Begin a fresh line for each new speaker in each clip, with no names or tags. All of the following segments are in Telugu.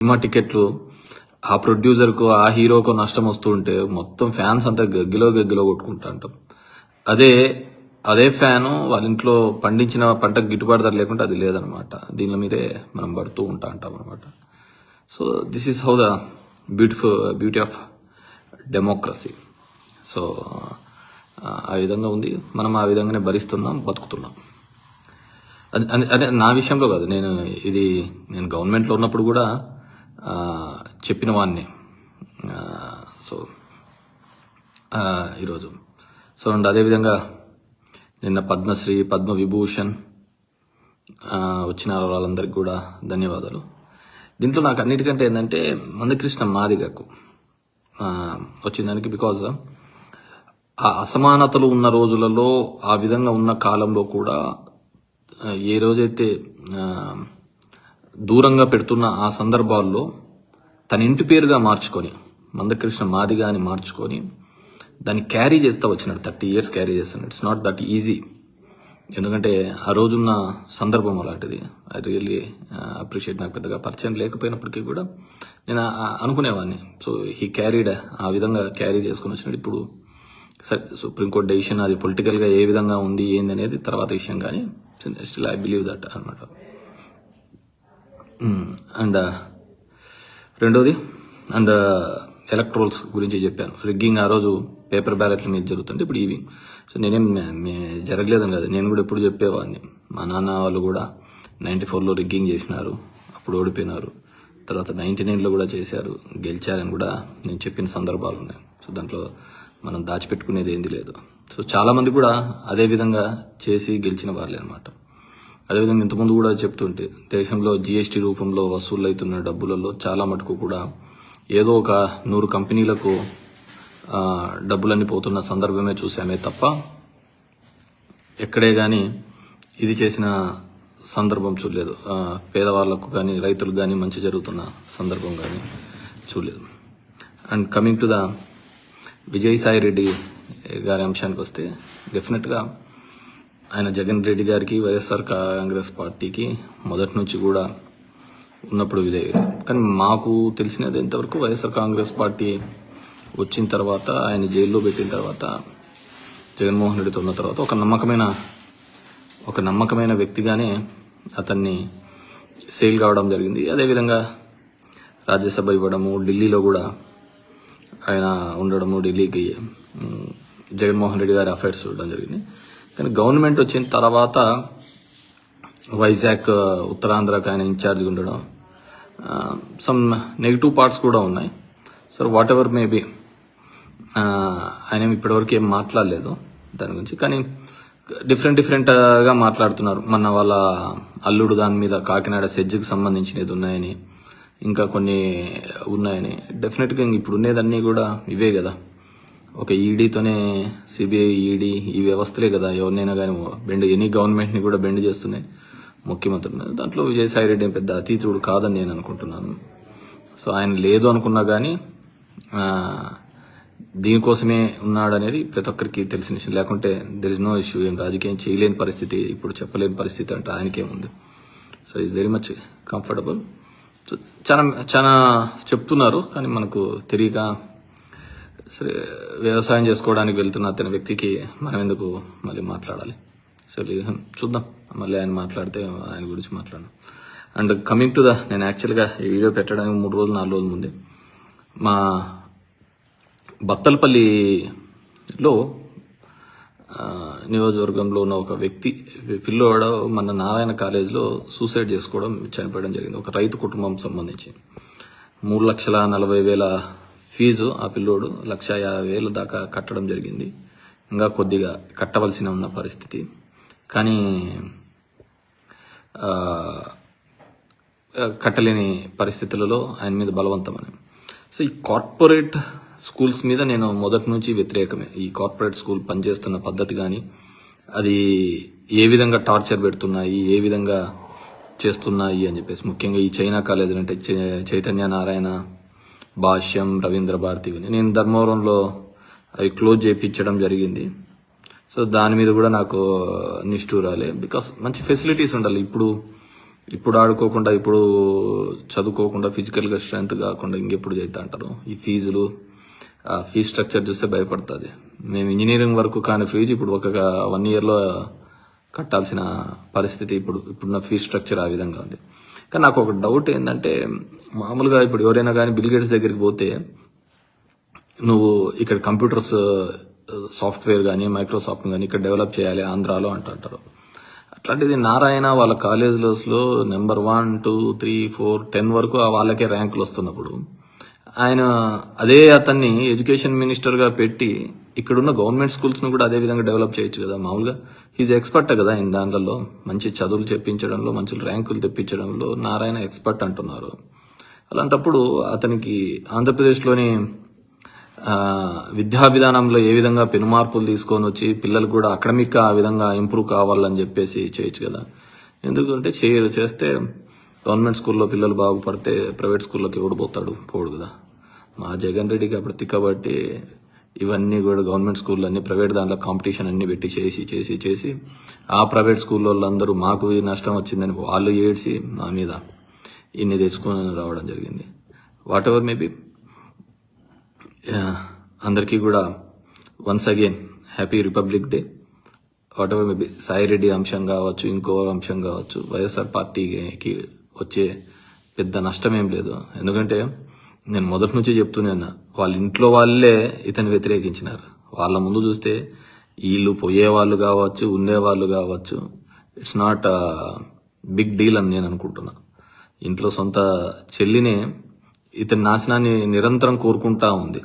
సినిమా టికెట్లు ఆ ప్రొడ్యూసర్కు ఆ హీరోకు నష్టం వస్తూ ఉంటే మొత్తం ఫ్యాన్స్ అంతా గగ్గిలో కొట్టుకుంటా అంటాం. అదే ఫ్యాను వాళ్ళ ఇంట్లో పండించిన పంటకు గిట్టుబాటు ధర లేకుంటే అది లేదనమాట. దీని మీదే మనం పడుతూ అంటాం అనమాట. So this is how the beauty of democracy. So ఆ విధంగా ఉంది. మనం ఆ విధంగానే భరిస్తున్నాం, బతుకుతున్నాం. అదే నా విషయంలో కాదు, నేను గవర్నమెంట్లో ఉన్నప్పుడు కూడా చెప్పిన వాడిని. సో ఈరోజు అండ్ అదేవిధంగా నిన్న పద్మశ్రీ, పద్మవిభూషణ్ వచ్చిన వాళ్ళందరికీ కూడా ధన్యవాదాలు. దీంట్లో నాకు అన్నిటికంటే ఏంటంటే మందకృష్ణ మాదిగకు వచ్చిన దానికి, బికాజ్ ఆ అసమానతలు ఉన్న రోజులలో, ఆ విధంగా ఉన్న కాలంలో కూడా ఏ రోజైతే దూరంగా పెడుతున్న ఆ సందర్భాల్లో తన ఇంటి పేరుగా మార్చుకొని, మందకృష్ణ మాదిగా అని మార్చుకొని దాన్ని క్యారీ చేస్తూ వచ్చినాడు. 30 years క్యారీ చేస్తున్నాడు. It's not that easy. ఎందుకంటే ఆ రోజున్న సందర్భం అలాంటిది. I really appreciate. నాకు పెద్దగా పరిచయం లేకపోయినప్పటికీ కూడా నేను అనుకునేవాడిని. సో హీ క్యారీడ్, ఆ విధంగా క్యారీ చేసుకుని వచ్చినాడు. ఇప్పుడు సరే, సుప్రీంకోర్టు డెసిషన్ అది పొలిటికల్గా ఏ విధంగా ఉంది ఏంది అనేది తర్వాత విషయం, కానీ స్టిల్ ఐ బిలీవ్ దట్ అనమాట. అండ్ రెండోది, అండ్ ఎలక్ట్రోల్స్ గురించి చెప్పాను. రిగ్గింగ్ ఆ రోజు పేపర్ బ్యాలెట్ల మీద జరుగుతుంటే ఇప్పుడు ఇవి. సో నేనేం జరగలేదని కాదు, నేను కూడా ఎప్పుడు చెప్పేవాడిని. మా నాన్న వాళ్ళు కూడా 94లో రిగ్గింగ్ చేసినారు, అప్పుడు ఓడిపోయినారు. తర్వాత 99లో కూడా చేశారు, గెలిచారని కూడా నేను చెప్పిన సందర్భాలు ఉన్నాయి. సో దాంట్లో మనం దాచిపెట్టుకునేది ఏంది లేదు. సో చాలా మంది కూడా అదే విధంగా చేసి గెలిచిన వాళ్ళే అనమాట. అదేవిధంగా ఇంతకుముందు కూడా చెప్తుంటే, దేశంలో GST రూపంలో వసూలు అవుతున్న డబ్బులలో చాలా మటుకు కూడా ఏదో ఒక 100 కంపెనీలకు డబ్బులన్నీ పోతున్న సందర్భమే చూసామే తప్ప ఎక్కడే కానీ ఇది చేసిన సందర్భం చూడలేదు. పేదవాళ్లకు కానీ రైతులకు కానీ మంచి జరుగుతున్న సందర్భం కానీ చూడలేదు. And coming to the Vijayasai Reddy గారి అంశానికి వస్తే, డెఫినెట్గా ఆయన జగన్ రెడ్డి గారికి, వైఎస్ఆర్ కాంగ్రెస్ పార్టీకి మొదటి నుంచి కూడా ఉన్నప్పుడు విధేయులు. కానీ మాకు తెలిసినది ఎంతవరకు, వైఎస్ఆర్ కాంగ్రెస్ పార్టీ వచ్చిన తర్వాత, ఆయన జైల్లో పెట్టిన తర్వాత, జగన్మోహన్ రెడ్డితో ఉన్న తర్వాత ఒక నమ్మకమైన వ్యక్తిగానే అతన్ని సేల్ కావడం జరిగింది. అదేవిధంగా రాజ్యసభ ఇవ్వడము, ఢిల్లీలో కూడా ఆయన ఉండడము, ఢిల్లీకి జగన్మోహన్ రెడ్డి గారి అఫైర్స్ చూడడం జరిగింది. కానీ గవర్నమెంట్ వచ్చిన తర్వాత వైజాగ్, ఉత్తరాంధ్రకు ఆయన ఇన్ఛార్జ్గా ఉండడం, సమ్ నెగిటివ్ పార్ట్స్ కూడా ఉన్నాయి. సో వాట్ ఎవర్ మేబీ, ఆయన ఇప్పటివరకు ఏం మాట్లాడలేదు దాని గురించి. కానీ డిఫరెంట్గా మాట్లాడుతున్నారు. మన వాళ్ళ అల్లుడు దాని మీద కాకినాడ సెజ్కి సంబంధించినది ఉన్నాయని, ఇంకా కొన్ని ఉన్నాయని. డెఫినెట్గా ఇప్పుడు ఉండేదన్నీ కూడా ఇవే కదా. ఒక ఈడీతోనే, సిబిఐ, ఈడీ, ఈ వ్యవస్థలే కదా ఎవరినైనా కానీ ఎనీ గవర్నమెంట్ని కూడా బెండ్ చేస్తున్నాయి ముఖ్యమంత్రులు. దాంట్లో విజయసాయి రెడ్డి పెద్ద అతీతుడు కాదని నేను అనుకుంటున్నాను. సో ఆయన లేదు అనుకున్నా కానీ దీనికోసమే ఉన్నాడనేది ప్రతి ఒక్కరికి తెలిసిన విషయం. లేకుంటే దెర్ ఇస్ నో ఇష్యూ. ఏం రాజకీయం చేయలేని పరిస్థితి, ఇప్పుడు చెప్పలేని పరిస్థితి అంటే ఆయనకేముంది. So is very much comfortable. So చాలా చెప్తున్నారు, కానీ మనకు తెలియక, సరే వ్యవసాయం చేసుకోవడానికి వెళ్తున్న అతని వ్యక్తికి మనం ఎందుకు మళ్ళీ మాట్లాడాలి. సరే చూద్దాం, మళ్ళీ ఆయన మాట్లాడితే ఆయన గురించి మాట్లాడను. అండ్ కమింగ్ టు నేను యాక్చువల్గా ఈ వీడియో పెట్టడానికి 3 రోజులు 4 రోజుల ముందే మా బత్తలపల్లిలో నియోజకవర్గంలో ఉన్న ఒక వ్యక్తి, పిల్లోడు మన నారాయణ కాలేజీలో సూసైడ్ చేసుకోవడం, చనిపోవడం జరిగింది. ఒక రైతు కుటుంబం సంబంధించి 3,40,000 ఫీజు ఆ పిల్లోడు 1,50,000 దాకా కట్టడం జరిగింది. ఇంకా కొద్దిగా కట్టవలసిన ఉన్న పరిస్థితి, కానీ కట్టలేని పరిస్థితులలో ఆయన మీద బలవంతమని. సో ఈ కార్పొరేట్ స్కూల్స్ మీద నేను మొదటి నుంచి వ్యతిరేకమే. ఈ కార్పొరేట్ స్కూల్ పనిచేస్తున్న పద్ధతి కానీ, అది ఏ విధంగా టార్చర్ పెడుతున్నాయి, ఏ విధంగా చేస్తున్నాయి అని చెప్పేసి, ముఖ్యంగా ఈ చైనా కాలేజీలు అంటే చైతన్య నారాయణ, భాష్యం, రవీంద్ర భారతి, నేను ధర్మవరంలో అవి క్లోజ్ చేయించడం జరిగింది. సో దాని మీద కూడా నాకు నిష్ఠూరాలే. బికాస్ మంచి ఫెసిలిటీస్ ఉండాలి. ఇప్పుడు ఇప్పుడు ఆడుకోకుండా, ఇప్పుడు చదువుకోకుండా, ఫిజికల్గా స్ట్రెంత్ కాకుండా ఇంకెప్పుడు చేస్తా అంటారు. ఈ ఫీజులు, ఫీజ్ స్ట్రక్చర్ చూస్తే భయపడుతుంది. మేము ఇంజనీరింగ్ వరకు కాని ఫీజు ఇప్పుడు ఒక 1 yearలో కట్టాల్సిన పరిస్థితి ఇప్పుడున్న ఫీజ్ స్ట్రక్చర్ ఆ విధంగా ఉంది. కానీ నాకు ఒక డౌట్ ఏంటంటే, మామూలుగా ఇప్పుడు ఎవరైనా కానీ బిల్ గేట్స్ దగ్గరికి పోతే నువ్వు ఇక్కడ కంప్యూటర్స్ సాఫ్ట్వేర్ కానీ మైక్రోసాఫ్ట్ కానీ ఇక్కడ డెవలప్ చేయాలి ఆంధ్రాలో అంటారు. అట్లాంటిది నారాయణ వాళ్ళ కాలేజెస్లో నెంబర్ 1, 2, 3, 4, 10 వరకు వాళ్ళకే ర్యాంకులు వస్తున్నప్పుడు ఆయన అతన్ని ఎడ్యుకేషన్ మినిస్టర్గా పెట్టి ఇక్కడున్న గవర్నమెంట్ స్కూల్స్ను కూడా అదే విధంగా డెవలప్ చేయొచ్చు కదా. మామూలుగా హీజ్ ఎక్స్పర్ట్ కదా దాంట్లో, మంచి చదువులు చెప్పించడంలో, మంచి ర్యాంకులు తెప్పించడంలో నారాయణ ఎక్స్పర్ట్ అంటున్నారు. అలాంటప్పుడు అతనికి ఆంధ్రప్రదేశ్లోని విద్యా విధానంలో ఏ విధంగా పెనుమార్పులు తీసుకొని వచ్చి పిల్లలకు కూడా అకాడమిక్ ఆ విధంగా ఇంప్రూవ్ కావాలని చెప్పేసి చేయొచ్చు కదా. ఎందుకంటే చేస్తే గవర్నమెంట్ స్కూల్లో పిల్లలు బాగుపడితే ప్రైవేట్ స్కూల్లోకి ఎవడు పోడు కదా. మా జగన్ రెడ్డికి అప్పుడు తిక్కబట్టి ఇవన్నీ కూడా గవర్నమెంట్ స్కూల్లో అన్ని ప్రైవేట్ దాంట్లో కాంపిటీషన్ అన్ని పెట్టి చేసి ఆ ప్రైవేట్ స్కూల్లో వాళ్ళందరూ మాకు నష్టం వచ్చిందని వాళ్ళు ఏడ్చి మా మీద ఇన్ని తెచ్చుకొని రావడం జరిగింది. వాట్ ఎవర్ మేబీ, అందరికీ కూడా once again happy Republic Day. What ever maybe, Saireddy అంశం కావచ్చు, ఇంకో అంశం కావచ్చు, వైఎస్ఆర్ పార్టీకి వచ్చే పెద్ద నష్టం ఏం లేదు. ఎందుకంటే నేను మొదటి నుంచి చెప్తూనే ఉన్నా, వాళ్ళ ఇంట్లో వాళ్ళే ఇతను వ్యతిరేకించినారు. వాళ్ళ ముందు చూస్తే వీళ్ళు పోయేవాళ్ళు కావచ్చు, ఉండేవాళ్ళు కావచ్చు, ఇట్స్ నాట్ బిగ్ డీల్ అని నేను అనుకుంటున్నా. ఇంట్లో సొంత చెల్లినే ఇతని నాశనాన్ని నిరంతరం కోరుకుంటా ఉంది.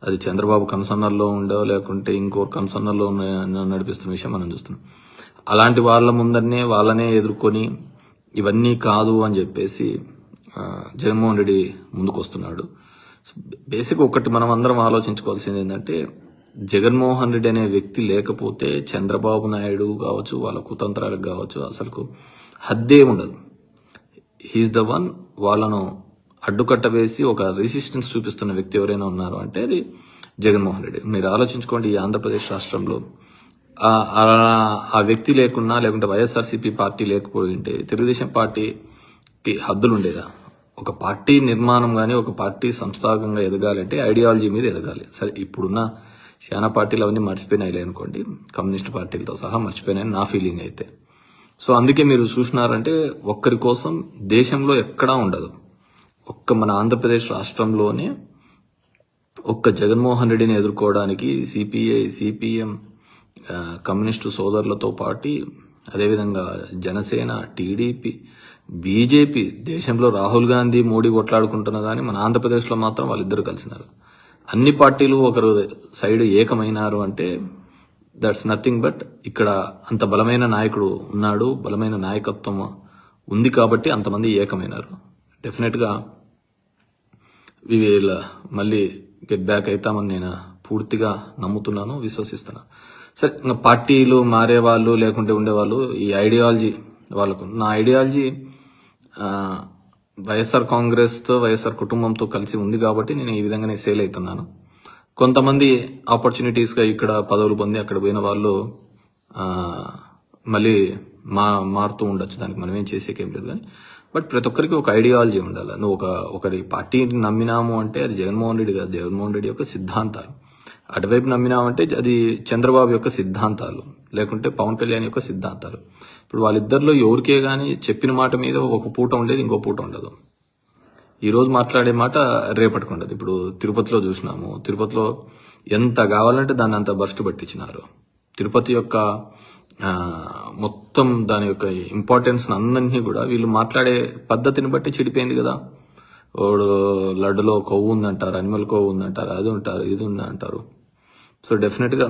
అది చంద్రబాబు కన్సర్నర్లో ఉండో లేకుంటే ఇంకోరు కన్సర్నర్లో నడిపిస్తున్న విషయం మనం చూస్తున్నాం. అలాంటి వాళ్ళ ముందరనే వాళ్ళనే ఎదుర్కొని ఇవన్నీ కాదు అని చెప్పేసి జగన్మోహన్ రెడ్డి ముందుకు వస్తున్నాడు. బేసిక్ ఒకటి మనం అందరం ఆలోచించుకోవాల్సింది ఏంటంటే, జగన్మోహన్ రెడ్డి అనే వ్యక్తి లేకపోతే చంద్రబాబు నాయుడు కావచ్చు, వాళ్ళ కుతంత్రాలకు కావచ్చు, అసలు హద్దే ఉండదు. He is the one. వాళ్ళను అడ్డుకట్ట వేసి ఒక రెసిస్టెన్స్ చూపిస్తున్న వ్యక్తి ఎవరైనా ఉన్నారు అంటే అది జగన్మోహన్ రెడ్డి. మీరు ఆలోచించుకోండి, ఈ ఆంధ్రప్రదేశ్ రాష్ట్రంలో ఆ వ్యక్తి లేకున్నా, లేకుంటే వైఎస్ఆర్సీపీ పార్టీ లేకపోయి ఉంటే తెలుగుదేశం పార్టీకి హద్దులు ఉండేదా? ఒక పార్టీ నిర్మాణం కానీ, ఒక పార్టీ సంస్థాగంగా ఎదగాలంటే ఐడియాలజీ మీద ఎదగాలి. సరే, ఇప్పుడున్న చాలా పార్టీలు అవన్నీ మర్చిపోయినాయిలే అనుకోండి, కమ్యూనిస్ట్ పార్టీలతో సహా మర్చిపోయినాయని నా ఫీలింగ్ అయితే. సో అందుకే మీరు చూసినారంటే ఒక్కరి కోసం దేశంలో ఎక్కడా ఉండదు. మన ఆంధ్రప్రదేశ్ రాష్ట్రంలోనే జగన్మోహన్ రెడ్డిని ఎదుర్కోవడానికి సిపిఐ, సిపిఎం, కమ్యూనిస్టు సోదరులతో పాటు అదేవిధంగా జనసేన, టీడీపీ, బీజేపీ, దేశంలో రాహుల్ గాంధీ, మోడీ కొట్లాడుకుంటున్నా కానీ మన ఆంధ్రప్రదేశ్లో మాత్రం వాళ్ళిద్దరు కలిసినారు. అన్ని పార్టీలు ఒకరు సైడ్ ఏకమైనారు అంటే దట్స్ నథింగ్ బట్ ఇక్కడ అంత బలమైన నాయకుడు ఉన్నాడు, బలమైన నాయకత్వం ఉంది కాబట్టి అంతమంది ఏకమైనారు. డెఫినెట్గా వి విల్ మళ్ళీ గెట్ బ్యాక్ అవుతామని నేను పూర్తిగా నమ్ముతున్నాను, విశ్వసిస్తున్నా. సరే, ఇంకా పార్టీలు మారేవాళ్ళు లేకుంటే ఉండేవాళ్ళు, ఈ ఐడియాలజీ వాళ్ళకు, నా ఐడియాలజీ వైఎస్ఆర్ కాంగ్రెస్తో, వైఎస్ఆర్ కుటుంబంతో కలిసి ఉంది కాబట్టి నేను ఈ విధంగానే సేల్ అవుతున్నాను. కొంతమంది ఆపర్చునిటీస్గా ఇక్కడ పదవులు పొంది అక్కడ పోయిన వాళ్ళు మళ్ళీ మారుతూ ఉండొచ్చు, దానికి మనం ఏం చేసేకేం లేదు. కానీ బట్ ప్రతి ఒక్కరికి ఒక ఐడియాలజీ ఉండాలి. నువ్వు ఒకరి పార్టీని నమ్మినాము అంటే అది జగన్మోహన్ రెడ్డి కాదు, జగన్మోహన్ రెడ్డి యొక్క సిద్ధాంతాలు. అటువైపు నమ్మినామంటే అది చంద్రబాబు యొక్క సిద్ధాంతాలు, లేకుంటే పవన్ కళ్యాణ్ యొక్క సిద్ధాంతాలు. ఇప్పుడు వాళ్ళిద్దరిలో ఎవరికే కానీ చెప్పిన మాట మీద ఒక పూట ఉండేది, ఇంకో పూట ఉండదు. ఈ రోజు మాట్లాడే మాట రేపటికి ఉండదు. ఇప్పుడు తిరుపతిలో చూసినాము, తిరుపతిలో ఎంత కావాలంటే దాన్ని అంత బర్స్ట్ పట్టించినారు. తిరుపతి యొక్క మొత్తం దాని యొక్క ఇంపార్టెన్స్ అందరినీ కూడా వీళ్ళు మాట్లాడే పద్ధతిని బట్టి చెడిపోయింది కదా. వాడు లడ్డులో కొవ్వు ఉందంటారు, అనిమల్ కొవ్వు ఉందంటారు, అది ఉంటారు, ఇది ఉంది అంటారు. సో డెఫినెట్గా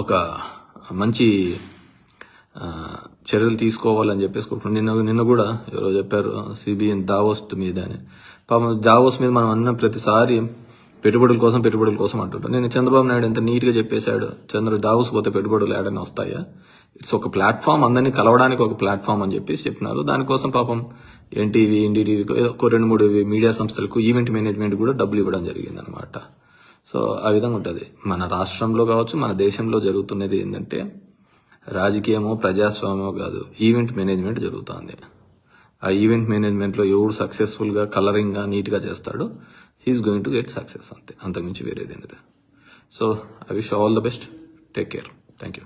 ఒక మంచి చర్యలు తీసుకోవాలని చెప్పేసి నిన్న కూడా ఎవరో చెప్పారు సిబిఎన్ దావోస్ మీద అని. పాపం దావోస్ మీద మనం అన్న ప్రతిసారి పెట్టుబడుల కోసం అంటుంటాం. నేను చంద్రబాబు నాయుడు ఎంత నీట్గా చెప్పేశాడు, దావోస్ పోతే పెట్టుబడులు ఏడైనా వస్తాయా? ఇట్స్ ఒక ప్లాట్ఫామ్, అందరినీ కలవడానికి ఒక ప్లాట్ఫామ్ అని చెప్పేసి చెప్పినారు. దానికోసం పాపం ఎన్టీవీ, ఎన్డీటీవీ, ఒక 2-3 మీడియా సంస్థలకు ఈవెంట్ మేనేజ్మెంట్ కూడా డబ్బులు ఇవ్వడం జరిగింది అనమాట. సో ఆ విధంగా ఉంటుంది. మన రాష్ట్రంలో కావచ్చు, మన దేశంలో జరుగుతున్నది ఏంటంటే రాజకీయమో ప్రజాస్వామ్యమో కాదు, ఈవెంట్ మేనేజ్మెంట్ జరుగుతుంది. ఆ ఈవెంట్ మేనేజ్మెంట్లో ఎవడు సక్సెస్ఫుల్గా కలరింగ్గా నీట్గా చేస్తాడో he is going to get success, అంతే, అంతకుమించి వేరేది ఏంటి. So I wish all the best, take care, thank you.